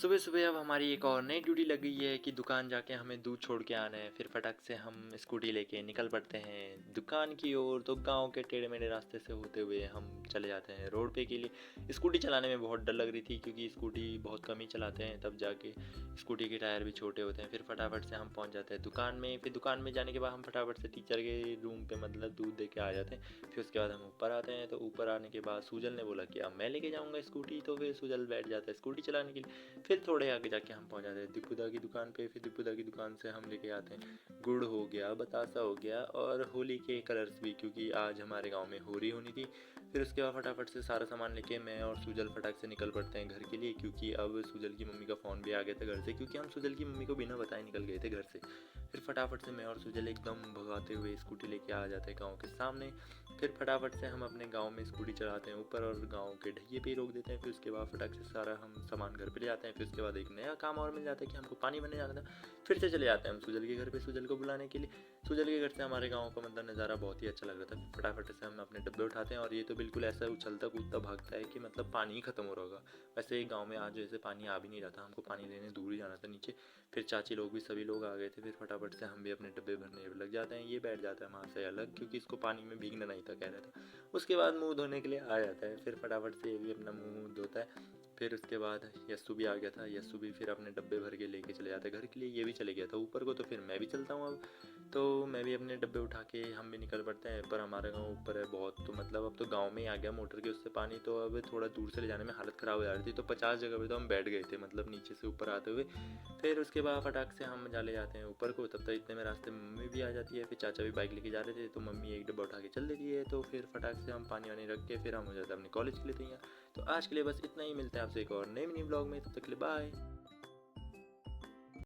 सुबह-सुबह अब हमारी एक और नई ड्यूटी लग गई है कि दुकान जाके हमें दूध छोड़ के आना है। फिर फटाक से हम स्कूटी लेके निकल पड़ते हैं दुकान की ओर। तो गाँव के टेढ़े-मेढ़े रास्ते से होते हुए हम चले जाते हैं रोड पे के लिए। स्कूटी चलाने में बहुत डर लग रही थी क्योंकि स्कूटी बहुत कम ही चलाते हैं, तब जाके स्कूटी के टायर भी छोटे होते हैं। फिर फटाफट से हम पहुँच जाते हैं दुकान में। फिर दुकान में जाने के बाद हम फटाफट से टीचर के रूम पे मतलब दूध दे के आ जाते हैं। फिर उसके बाद हम ऊपर आते हैं। तो ऊपर आने के बाद सुजल ने बोला कि अब मैं लेके जाऊँगा स्कूटी। तो फिर सुजल बैठ जाता है स्कूटी चलाने के लिए। फिर थोड़े आगे जाके हम पहुंच जाते हैं दीपुदा की दुकान पे। फिर दीपुदा की दुकान से हम लेके आते हैं गुड़ हो गया, बतासा हो गया और होली के कलर्स भी, क्योंकि आज हमारे गांव में होली होनी थी। फिर उसके बाद फटाफट से सारा सामान लेके मैं और सुजल फटाक से निकल पड़ते हैं घर के लिए, क्योंकि अब सुजल की मम्मी का फ़ोन भी आ गया था घर से, क्योंकि हम सुजल की मम्मी को बिना बताए निकल गए थे घर से। फिर फटाफट से मैं और सुजल एकदम भगाते हुए स्कूटी लेके आ जाते हैं गाँव के सामने। फिर फटाफट से हम अपने गांव में स्कूटी चलाते हैं ऊपर और गांव के ढैये पे ही रोक देते हैं। फिर उसके बाद फटाक से सारा हम सामान घर पे ले जाते हैं। फिर उसके बाद एक नया काम और मिल जाता है कि हमको पानी भरने जाना था। फिर से चले जाते हैं हम सुजल के घर पे सुजल को बुलाने के लिए। सुजल के घर से हमारे गाँव का मतलब नज़ारा बहुत ही अच्छा लग रहा था। फटाफट से हम अपने डब्बे उठाते हैं और ये तो बिल्कुल ऐसा उछलता कूदता भागता है कि मतलब पानी ही खत्म हो रहा होगा। वैसे गाँव में आज जैसे पानी आ भी नहीं रहा था, हमको पानी लेने दूर ही जाना था नीचे। फिर चाची लोग भी सभी लोग आ गए थे। फिर फटाफट से हम भी अपने डब्बे भरने लग जाते हैं। ये बैठ जाता है वहाँ से अलग, क्योंकि इसको पानी में भीगना नहीं था कह रहा था। उसके बाद मुंह धोने के लिए आ जाता है। फिर फटाफट से ये भी अपना मुंह धोता है। फिर उसके बाद यस्सु भी आ गया था। यस्सु भी फिर अपने डब्बे भर के लेके चले जाता है घर के लिए। ये भी चले गया था ऊपर को, तो फिर मैं भी चलता हूँ अब। तो मैं भी अपने डब्बे उठा के हम भी निकल पड़ते हैं। पर हमारा गाँव ऊपर है बहुत, तो मतलब अब तो गाँव में ही आ गया मोटर के उससे पानी, तो अब थोड़ा दूर से ले जाने में हालत ख़राब हो जा रही थी। तो 50 जगह पे तो हम बैठ गए थे, मतलब नीचे से ऊपर आते हुए। फिर उसके बाद फटाक से हम चले जाते हैं ऊपर को। तब तक इतने में रास्ते में मम्मी भी आ जाती है। फिर चाचा भी बाइक लेके जा रहे थे, तो मम्मी एक डब्बा उठा के चल देती है। तो फिर फटाक से हम पानी वानी रख के फिर हम हो जाते हैं अपने कॉलेज के लिए तैयार। तो आज के लिए बस इतना ही। मिलते हैं आपसे एक और नए मिनी ब्लॉग में, तब तक के लिए बाय।